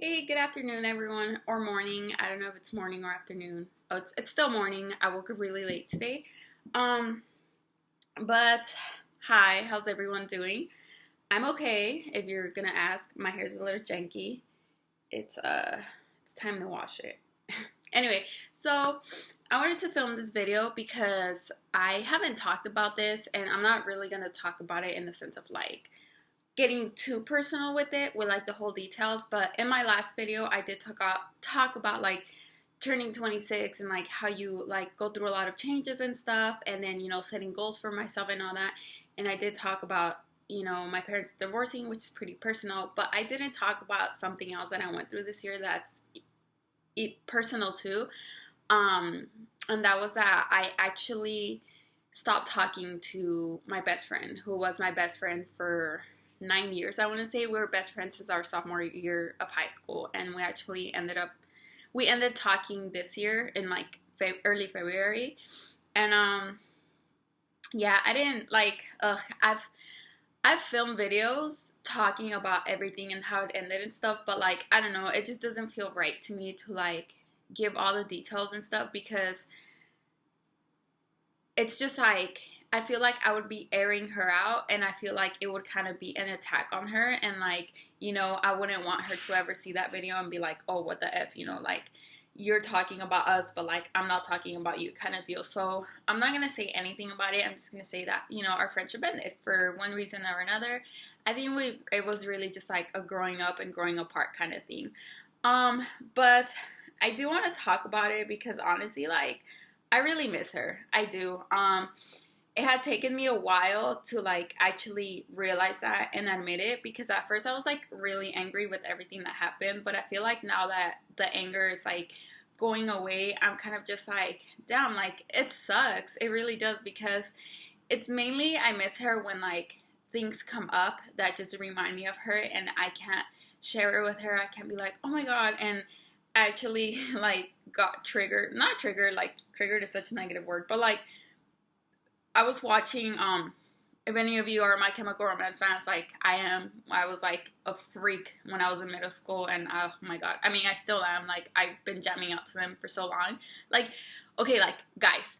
Hey, good afternoon, everyone, or morning. I don't know if it's morning or afternoon. Oh, it's still morning. I woke up really late today. Um, but hi, how's everyone doing? I'm okay. If you're gonna ask, my hair's a little janky. It's time to wash it. Anyway, so I wanted to film this video because I haven't talked about this, and I'm not really gonna talk about it in the sense of like getting too personal with it with like the whole details, but in my last video I did talk about like turning 26 and like how you like go through a lot of changes and stuff, and then setting goals for myself and all that. And I did talk about my parents divorcing, which is pretty personal, but I didn't talk about something else that I went through this year that's personal too. um and that was that I actually stopped talking to my best friend, who was my best friend for 9 years. I want to say we were best friends since our sophomore year of high school, and we ended talking this year in like early February. And yeah, I didn't like. I've filmed videos talking about everything and how it ended and stuff, but like I don't know, it just doesn't feel right to me to like give all the details and stuff, because it's just like I feel like I would be airing her out, and I feel like it would kind of be an attack on her, and like I wouldn't want her to ever see that video and be like, oh, what the f, like you're talking about us, but like I'm not talking about you, kind of deal. So I'm not gonna say anything about it. I'm just gonna say that our friendship ended for one reason or another. I think it was really just like a growing up and growing apart kind of thing. But I do want to talk about it because honestly, like I really miss her. I do. It had taken me a while to like actually realize that and admit it, because at first I was like really angry with everything that happened, but I feel like now that the anger is like going away, I'm kind of just like, damn, like it sucks. It really does, because it's mainly I miss her when like things come up that just remind me of her, and I can't share it with her. I can't be like, oh my god, and actually like got triggered, not triggered, like triggered is such a negative word, but like I was watching, if any of you are My Chemical Romance fans, like I am, I was like a freak when I was in middle school, and oh my god, I mean, I still am. Like, I've been jamming out to them for so long. Like, okay, like, guys,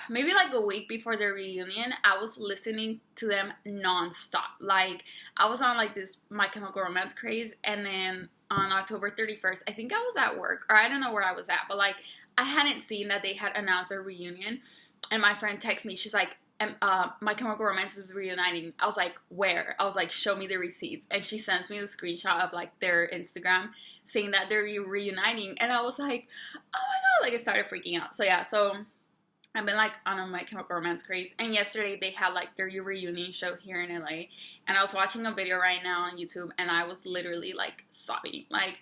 maybe like a week before their reunion, I was listening to them nonstop. Like, I was on like this My Chemical Romance craze, and then on October 31st, I think I was at work, or I don't know where I was at, but like, I hadn't seen that they had announced a reunion, and my friend texted me. She's like, My Chemical Romance is reuniting. I was like, where? I was like, show me the receipts. And she sends me the screenshot of like their Instagram saying that they're reuniting. And I was like, oh my god, like I started freaking out. So yeah, so I've been like on a My Chemical Romance craze. And yesterday they had like their reunion show here in LA. And I was watching a video right now on YouTube, and I was literally like sobbing. Like,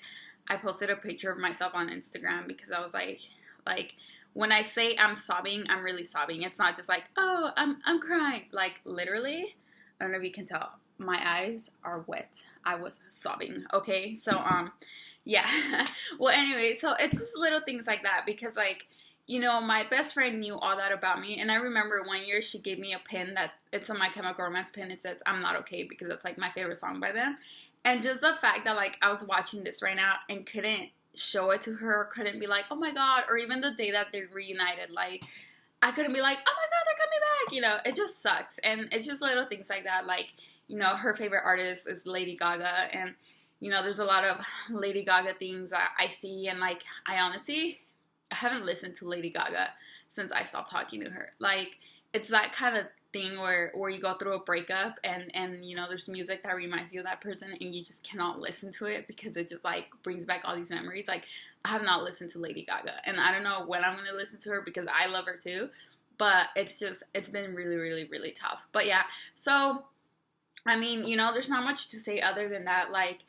I posted a picture of myself on Instagram because I was like when I say I'm sobbing, I'm really sobbing. It's not just like, oh, I'm crying. Like literally, I don't know if you can tell, my eyes are wet. I was sobbing. Okay, so yeah. Well, anyway, so it's just little things like that, because like my best friend knew all that about me, and I remember one year she gave me a pin that it's a My Chemical Romance pin. It says I'm Not Okay, because that's like my favorite song by them. And just the fact that like I was watching this right now and couldn't show it to her, couldn't be like, oh my god, or even the day that they reunited, like I couldn't be like, oh my god, they're coming back. It just sucks. And it's just little things like that. Like, her favorite artist is Lady Gaga, and there's a lot of Lady Gaga things that I see, and like I honestly I haven't listened to Lady Gaga since I stopped talking to her. Like, it's that kind of thing where you go through a breakup, and there's music that reminds you of that person, and you just cannot listen to it because it just like brings back all these memories. Like, I have not listened to Lady Gaga, and I don't know when I'm gonna listen to her because I love her too, but it's been really, really, really tough. But yeah, so I mean, there's not much to say other than that. Like,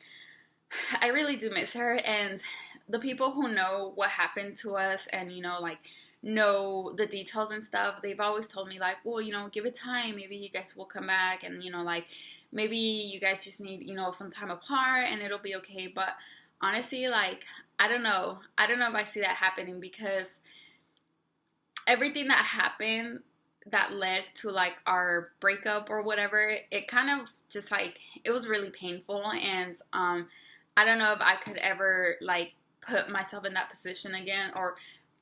I really do miss her, and the people who know what happened to us and like know the details and stuff, they've always told me like, well, give it time, maybe you guys will come back, and like maybe you guys just need some time apart and it'll be okay. But honestly, like I don't know if I see that happening, because everything that happened that led to like our breakup or whatever, it kind of just like, it was really painful. And I don't know if I could ever like put myself in that position again, or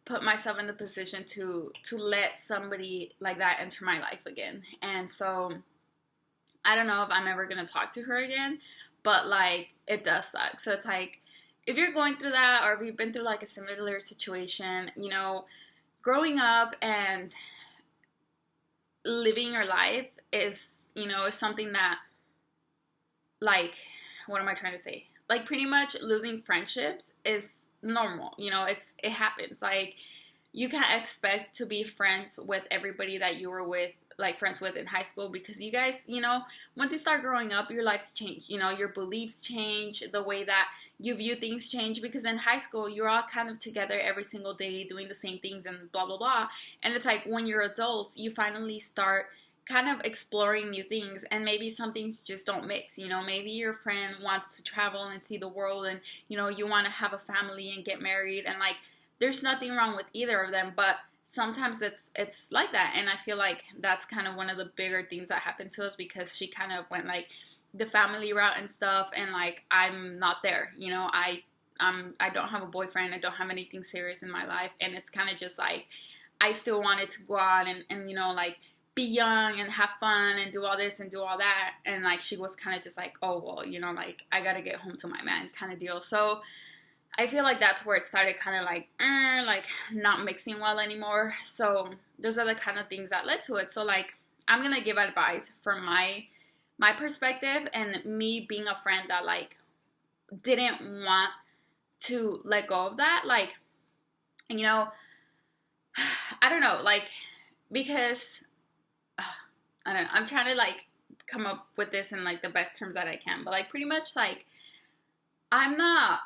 put myself in the position to let somebody like that enter my life again. And so I don't know if I'm ever gonna talk to her again, but like it does suck. So it's like if you're going through that, or if you've been through like a similar situation, you know, growing up and living your life is, you know, is something that, like, what am I trying to say? Like, pretty much losing friendships is normal. You know, it happens. Like, you can't expect to be friends with everybody that you were with, like friends with in high school, because you guys, you know, once you start growing up, your lives change. You know, your beliefs change, the way that you view things change, because in high school, you're all kind of together every single day doing the same things and blah, blah, blah. And it's like when you're adults, you finally start kind of exploring new things, and maybe some things just don't mix. You know, maybe your friend wants to travel and see the world, and you know, you want to have a family and get married, and like there's nothing wrong with either of them, but sometimes it's like that. And I feel like that's kind of one of the bigger things that happened to us, because she kind of went like the family route and stuff, and like I'm not there. You know, I don't have a boyfriend, I don't have anything serious in my life, and it's kind of just like I still wanted to go out and you know, like be young and have fun and do all this and do all that. And like she was kind of just like, oh well, you know, like I gotta get home to my man kind of deal. So I feel like that's where it started kind of like not mixing well anymore. So those are the kind of things that led to it. So like I'm gonna give advice from my perspective, and me being a friend that like didn't want to let go of that. Like, you know, I don't know, like, because I don't know, I'm trying to like come up with this in like the best terms that I can, but like pretty much like I'm not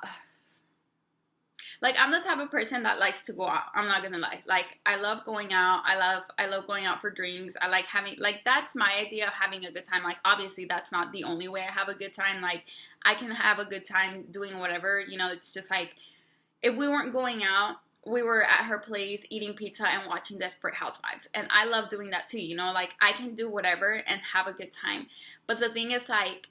like I'm the type of person that likes to go out. I'm not gonna lie. Like I love going out. I love going out for drinks. I like having, like, that's my idea of having a good time. Like obviously that's not the only way I have a good time. Like I can have a good time doing whatever, you know. It's just like if we weren't going out, we were at her place eating pizza and watching Desperate Housewives. And I love doing that too, you know. Like I can do whatever and have a good time. But the thing is, like,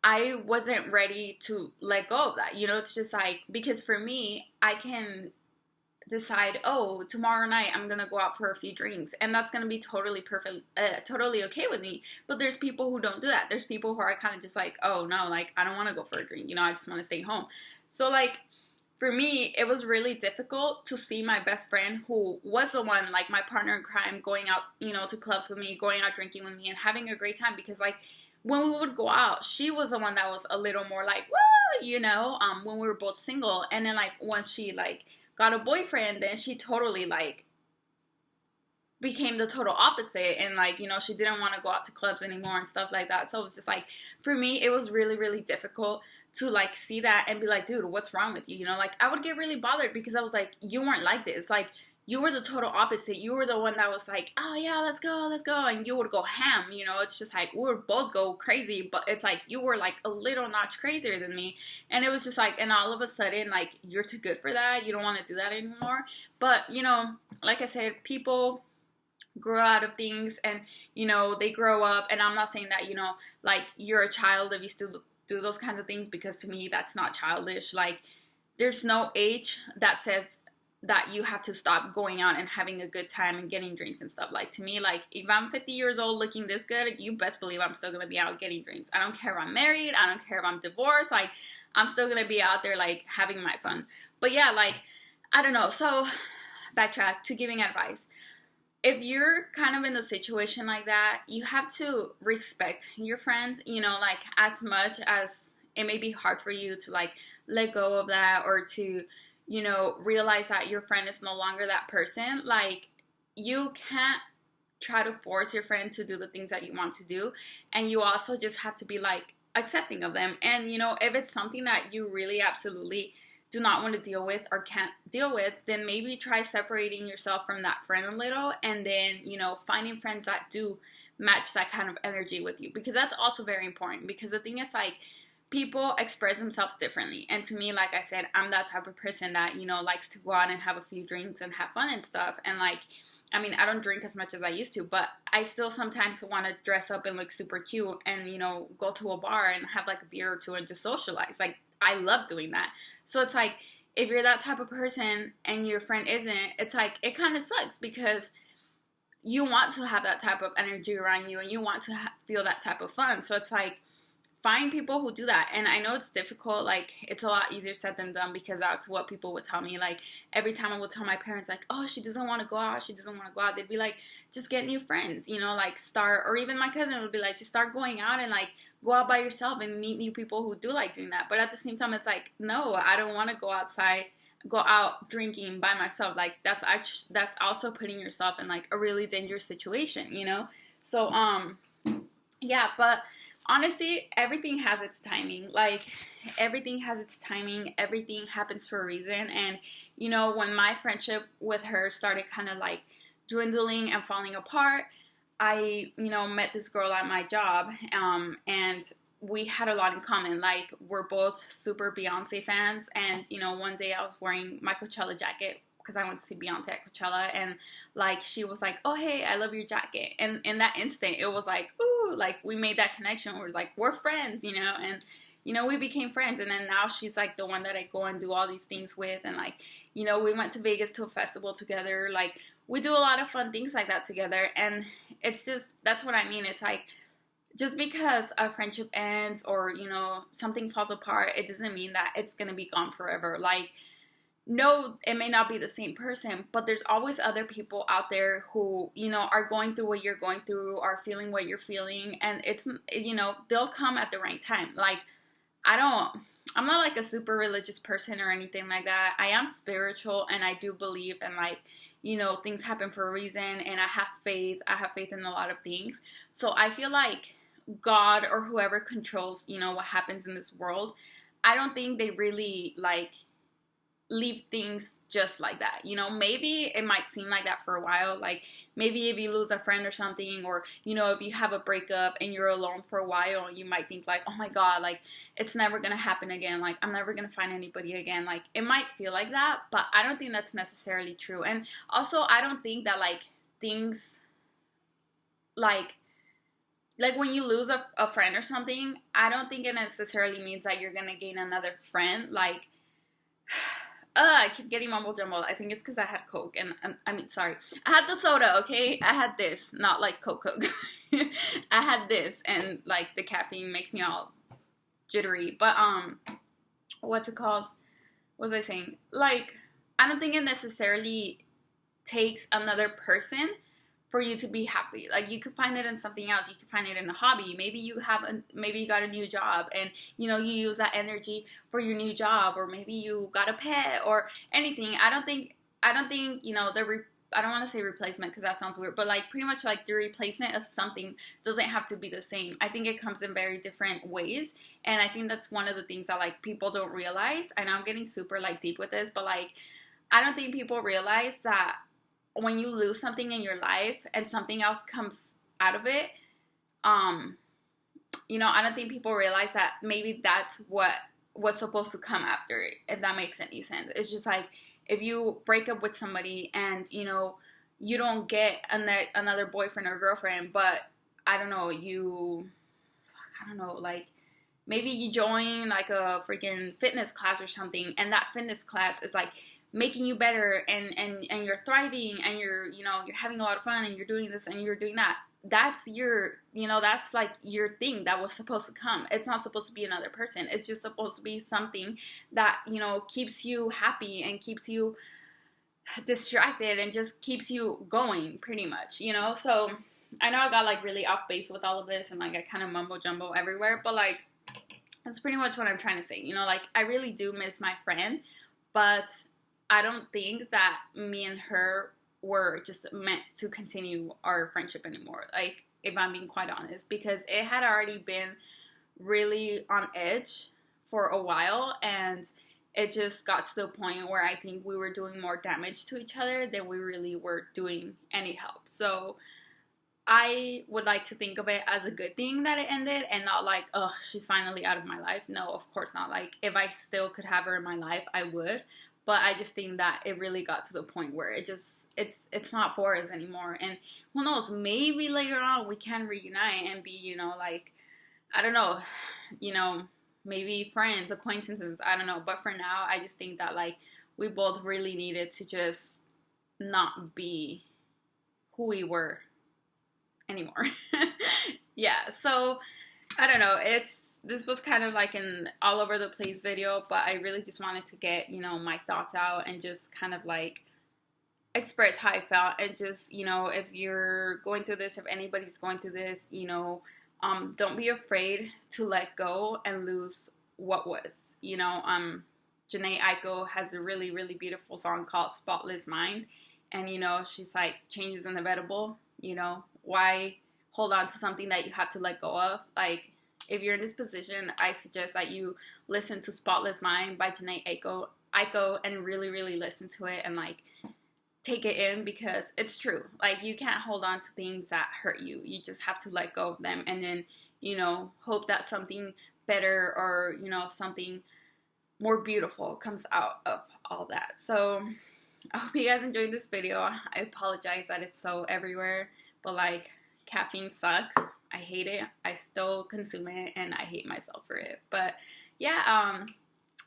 I wasn't ready to let go of that. You know, it's just like, because for me, I can decide, oh, tomorrow night I'm gonna go out for a few drinks, and that's gonna be totally perfect, totally okay with me. But there's people who don't do that. There's people who are kind of just like, oh no, like I don't want to go for a drink. You know, I just want to stay home. So like for me, it was really difficult to see my best friend, who was the one, like my partner in crime, going out, you know, to clubs with me, going out drinking with me, and having a great time. Because like when we would go out, she was the one that was a little more like, woo, you know, when we were both single. And then like once she like got a boyfriend, then she totally like became the total opposite, and like, you know, she didn't want to go out to clubs anymore and stuff like that. So it was just like, for me, it was really, really difficult to like see that and be like, dude, what's wrong with you? You know, like I would get really bothered, because I was like, you weren't like this. Like you were the total opposite. You were the one that was like, oh yeah, let's go, and you would go ham. You know, it's just like we would both go crazy, but it's like you were like a little notch crazier than me. And it was just like, and all of a sudden, like, you're too good for that. You don't want to do that anymore. But you know, like I said, people grow out of things, and you know, they grow up. And I'm not saying that, you know, like you're a child if you still do those kinds of things, because to me that's not childish. Like there's no age that says that you have to stop going out and having a good time and getting drinks and stuff. Like to me, like if I'm 50 years old looking this good, you best believe I'm still gonna be out getting drinks. I don't care if I'm married, I don't care if I'm divorced, like I'm still gonna be out there like having my fun. But yeah, like I don't know. So backtrack to giving advice. If you're kind of in a situation like that, you have to respect your friend, you know, like as much as it may be hard for you to like let go of that, or to, you know, realize that your friend is no longer that person. Like you can't try to force your friend to do the things that you want to do, and you also just have to be like accepting of them. And you know, if it's something that you really absolutely do not want to deal with or can't deal with, then maybe try separating yourself from that friend a little, and then, you know, finding friends that do match that kind of energy with you, because that's also very important. Because the thing is, like, people express themselves differently, and to me, like I said, I'm that type of person that, you know, likes to go out and have a few drinks and have fun and stuff. And like, I mean, I don't drink as much as I used to, but I still sometimes want to dress up and look super cute and, you know, go to a bar and have like a beer or two and just socialize. Like I love doing that. So it's like, if you're that type of person and your friend isn't, it's like, it kind of sucks because you want to have that type of energy around you and you want to feel that type of fun. So it's like, find people who do that. And I know it's difficult, like it's a lot easier said than done, because that's what people would tell me. Like every time I would tell my parents, like, oh, she doesn't want to go out, they'd be like, just get new friends, you know, like start. Or even my cousin would be like, just start going out and like go out by yourself and meet new people who do like doing that. But at the same time, it's like, no, I don't want to go out drinking by myself. Like that's also putting yourself in like a really dangerous situation, you know. So yeah, but honestly, everything has its timing. Like, everything has its timing. Everything happens for a reason. And, you know, when my friendship with her started kind of like dwindling and falling apart, I, you know, met this girl at my job. And we had a lot in common. Like, we're both super Beyonce fans. And, you know, one day I was wearing my Coachella jacket because I went to see Beyonce at Coachella, and like she was like, oh hey, I love your jacket, and in that instant it was like, ooh, like we made that connection where it's like, we're friends, you know. And you know, we became friends, and then now she's like the one that I go and do all these things with. And like, you know, we went to Vegas to a festival together. Like, we do a lot of fun things like that together. And it's just, that's what I mean. It's like, just because a friendship ends or, you know, something falls apart, it doesn't mean that it's gonna be gone forever. Like, no, it may not be the same person, but there's always other people out there who, you know, are going through what you're going through, are feeling what you're feeling, and it's, you know, they'll come at the right time. Like, I'm not like a super religious person or anything like that. I am spiritual, and I do believe in like, you know, things happen for a reason, and I have faith in a lot of things. So I feel like God or whoever controls, you know, what happens in this world, I don't think they really like leave things just like that. You know, maybe it might seem like that for a while. Like, maybe if you lose a friend or something, or, you know, if you have a breakup and you're alone for a while, you might think like, oh my God, like it's never gonna happen again. Like, I'm never gonna find anybody again. Like, it might feel like that, but I don't think that's necessarily true. And also, I don't think that like things like when you lose a friend or something, I don't think it necessarily means that you're gonna gain another friend. Like, I keep getting mumble jumble. I think it's because I had Coke, and I mean, sorry, I had the soda. Okay, I had this, not like Coke. I had this, and like the caffeine makes me all jittery. But what's it called? What was I saying? Like, I don't think it necessarily takes another person for you to be happy. Like, you could find it in something else. You could find it in a hobby. Maybe you got a new job, and you know, you use that energy for your new job, or maybe you got a pet or anything. I don't think, you know, I don't want to say replacement because that sounds weird, but like pretty much like the replacement of something doesn't have to be the same. I think it comes in very different ways, and I think that's one of the things that like people don't realize. I know I'm getting super like deep with this, but like, I don't think people realize that when you lose something in your life and something else comes out of it, you know, I don't think people realize that maybe that's what was supposed to come after it, if that makes any sense. It's just like, if you break up with somebody and, you know, you don't get another boyfriend or girlfriend, but I don't know, like, maybe you join like a freaking fitness class or something, and that fitness class is like making you better, and you're thriving, and you're, you know, you're having a lot of fun, and you're doing this and you're doing that. That's your, you know, that's like your thing that was supposed to come. It's not supposed to be another person. It's just supposed to be something that, you know, keeps you happy and keeps you distracted and just keeps you going, pretty much, you know. So I know I got like really off base with all of this, and like I kind of mumbo jumbo everywhere, but like, that's pretty much what I'm trying to say. You know, like, I really do miss my friend, but I don't think that me and her were just meant to continue our friendship anymore. Like, if I'm being quite honest, because it had already been really on edge for a while, and it just got to the point where I think we were doing more damage to each other than we really were doing any help. So I would like to think of it as a good thing that it ended, and not like, oh, she's finally out of my life. No, of course not. Like, if I still could have her in my life, I would. But I just think that it really got to the point where it's not for us anymore. And who knows, maybe later on we can reunite and be, you know, like, I don't know, you know, maybe friends, acquaintances, I don't know. But for now, I just think that like we both really needed to just not be who we were anymore. Yeah, so I don't know. This was kind of like an all over the place video, but I really just wanted to get, you know, my thoughts out and just kind of like express how I felt. And just, you know, if you're going through this, if anybody's going through this, you know, don't be afraid to let go and lose what was. You know, Jhené Aiko has a really, really beautiful song called Spotless Mind. And, you know, she's like, change is inevitable. You know, why hold on to something that you have to let go of? Like, if you're in this position, I suggest that you listen to Spotless Mind by Jhené Aiko and really, really listen to it and like take it in, because it's true. Like, you can't hold on to things that hurt you. You just have to let go of them and then, you know, hope that something better or, you know, something more beautiful comes out of all that. So I hope you guys enjoyed this video. I apologize that it's so everywhere, but like, caffeine sucks. I hate it. I still consume it and I hate myself for it. But yeah,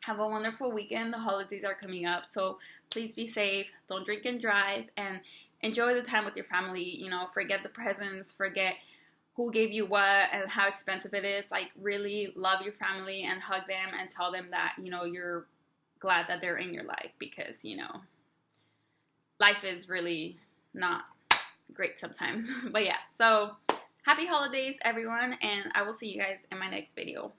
have a wonderful weekend. The holidays are coming up, so please be safe. Don't drink and drive, and enjoy the time with your family. You know, forget the presents, forget who gave you what and how expensive it is. Like, really love your family and hug them and tell them that, you know, you're glad that they're in your life, because, you know, life is really not great sometimes. But yeah, so happy holidays, everyone, and I will see you guys in my next video.